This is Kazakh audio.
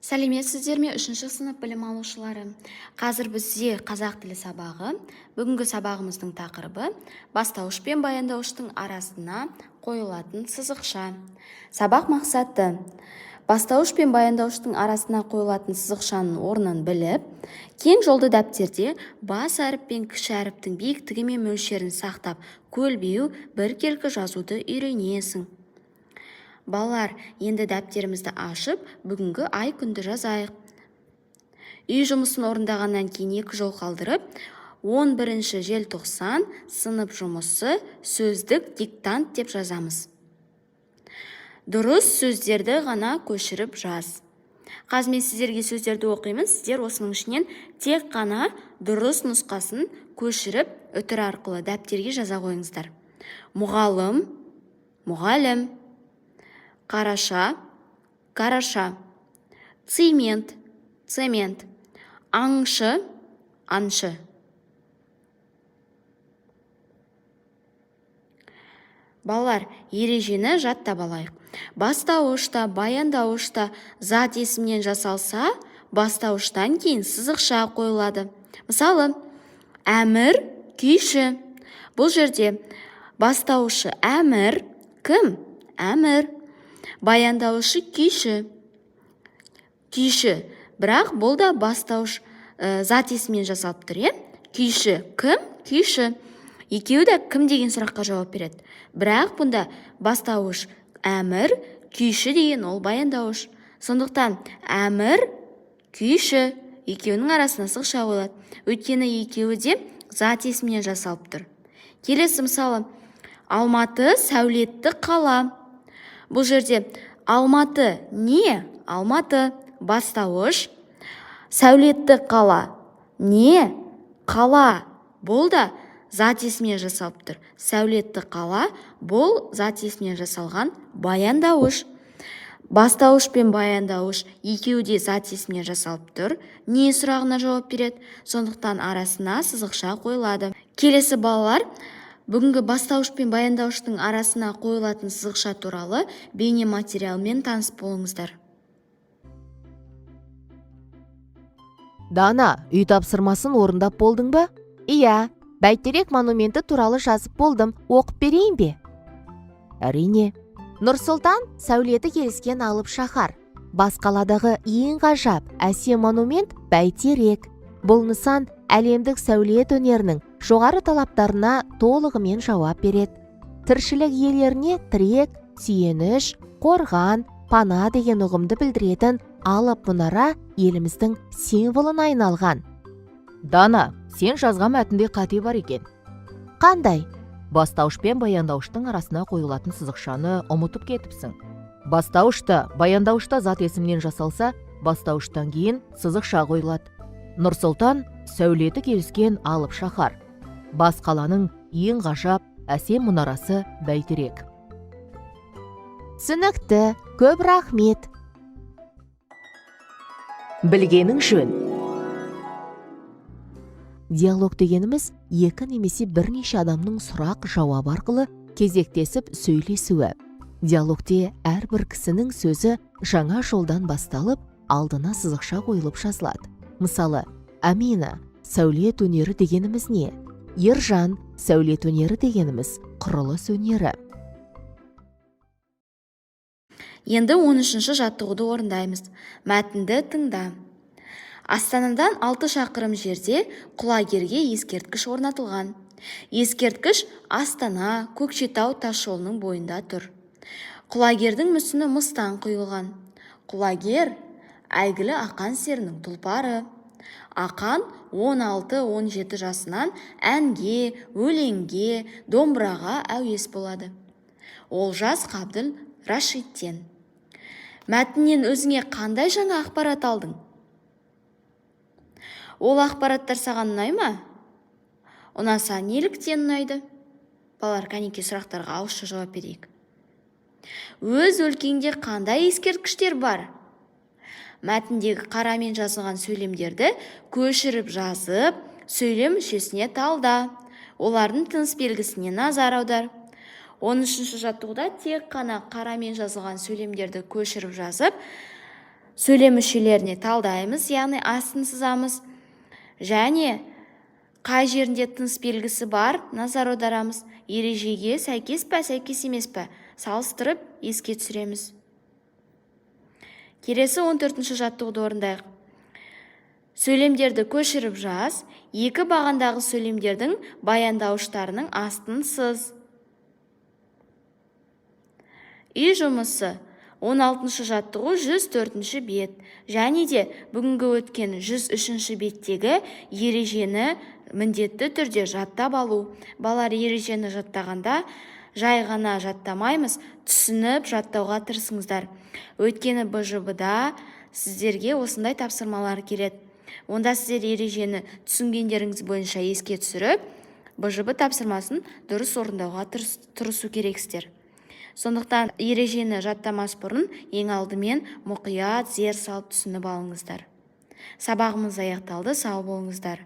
Сәлеметсіздер ме 3-ші сынып білім алушылары? Қазір бізде қазақ тілі сабағы. Бүгінгі сабағымыздың тақырыбы бастауыш пен баяндауыштың арасына қойылатын сызықша. Сабақ мақсаты: бастауыш пен баяндауыштың арасына қойылатын сызықшаның орнын біліп, кең жолды дәптерде бас әріп пен кіші әріптің биіктігі мен мөлшерін сақтап, көлбеу біркелкі жазуды үйренесің. Балалар, енді дәптерімізді ашып, бүгінгі ай күнді жазайық. Үй жұмысын орындағаннан кейін 2 жол қалдырып, 11 желтоқсан сынып жұмысы сөздік диктант деп жазамыз. Дұрыс сөздерді ғана көшіріп жаз. Қазір мен сіздерге сөздерді оқимын, сіздер осының ішінен тек қана дұрыс нұсқасын көшіріп, үтір арқылы дәптерге жаза қойыңыздар. Мұғалім, мұғалім. Қараша, қараша. Цемент, цемент. Аңшы, аңшы. Балалар, ережені жаттап алайық. Бастауышта, баяндауышта зат есімнен жасалса, бастауыштан кейін сызықша қойылады. Мысалы, әмір, күйші. Бұл жерде бастауышы әмір, кім? Әмір. Баяндауышы күйші. Күйші. Бірақ бұл да бастауыш зат есімнен жасалып тұр, Күйші. Кім? Күйші. Екеуі де кім деген сұраққа жауап береді. Бірақ бұнда бастауыш әмір, күйші деген ол баяндауыш. Сондықтан әмір, күйші екеуінің арасына сызықша қойылады. Өйткені екеуі де зат есімнен жасалып тұр. Келесі мысалы, Алматы сәулетті қала. Бұл жерде Алматы не? Алматы бастауыш. Сәулетті қала не? Қала. Бұл да зат есімнен жасалып тұр. Сәулетті қала бұл зат есімнен жасалған баяндауыш. Бастауыш пен баяндауыш екеуі де зат есімнен жасалып тұр. Не сұрағына жауап береді. Сондықтан арасына сызықша қойылады. Келесі балалар, бүгінгі бастауыш пен баяндауыштың арасына қойылатын сызықша туралы бейне материалмен таныс болыңыздар. Дана, үй тапсырмасын орындап болдың ба? Иә, Бәйтерек монументі туралы жазып болдым. Оқып берейін бе? Әрине. Нұрсұлтан сәулеті келіскен алып шаһар. Бас қаладағы ең ғажап әсем монумент Бәйтерек. Бұл нысан әлемдік сәулет өнерінің жоғары талаптарына толығымен жауап береді. Тіршілік иелеріне тірек, сүйеніш, қорған, пана деген ұғымды білдіретін алып мұнара еліміздің символына айналған. Дана, сен жазған мәтінде қате бар екен. Қандай? Бастауыш пен баяндауыштың арасына қойылатын сызықшаны ұмытып кетіпсің. Бастауышта, баяндауышта зат есімнен жасалса, бастауыштан кейін сызықша қойылады. Нұрсұлтан сәулеті келіскен алып шаһар. Бас қаланың ең ғажап әсем мұнарасы Бәйтерек. Түсінікті, көп рахмет. Білгенің жөн. Диалог дегеніміз екі немесе бірнеше адамның сұрақ жауап арқылы кезектесіп сөйлесуі. Диалогте әрбір кісінің сөзі жаңа жолдан басталып, алдына сызықша қойылып жазылады. Мысалы, Амина, сәулет өнері дегеніміз не? Ержан, сәулет өнері дегеніміз құрылыс өнері. Енді 13-ші жаттығуды орындаймыз. Мәтінді тыңда. Астанадан 6 шақырым жерде құлагерге ескерткіш орнатылған. Ескерткіш Астана, Көкшетау тасжолының бойында тұр. Құлагердің мүсіні мыстан құйылған. Құлагер әйгілі ақан серінің тұлпары. Ақан 16-17 жасынан әнге, өлеңге, домбыраға әуес болады. Олжас Қабдыл Рашидтен. Мәтіннен өзіңе қандай жаңа ақпарат алдың? Ол ақпараттар саған ұнай ма? Ұнаса неліктен ұнайды? Балалар, кәнеке сұрақтарға ауызша жауап берейік. Өз өлкеңде қандай ескерткіштер бар? Мәтіндегі қарамен жазылған сөйлемдерді көшіріп жазып, сөйлем мүшесіне талда. Олардың тыныс белгісіне назар аудар. 13-ші жаттығуда тек қана қарамен жазылған сөйлемдерді көшіріп жазып, сөйлем мүшелеріне талдаймыз, яғни астын сызамыз. Және қай жерінде тыныс белгісі бар, назар аударамыз. Ережеге сәйкес пе, сәйкес емес пе, салыстырып еске түсіреміз. Келесі 14-ші жаттығуды орындайық. Сөйлемдерді көшіріп жаз. Екі бағандағы сөйлемдердің баяндауыштарының астын сыз. Үй жұмысы. 16-шы жаттығу 104-ші бет. Және де бүгінгі өткен 103-ші беттегі ережені міндетті түрде жаттап алу. Балалар, ережені жаттағанда жай ғана жаттамаймыз, түсініп жаттауға тырысыңыздар. Өйткені БЖБ-да сіздерге осындай тапсырмалар келеді. Онда сіздер ережені түсінгендеріңіз бойынша еске түсіріп, БЖБ тапсырмасын дұрыс орындауға тырысу керексіздер. Сондықтан ережені жаттамас бұрын ең алдымен мұқият зер салып түсініп алыңыздар. Сабағымыз аяқталды, сау болыңыздар.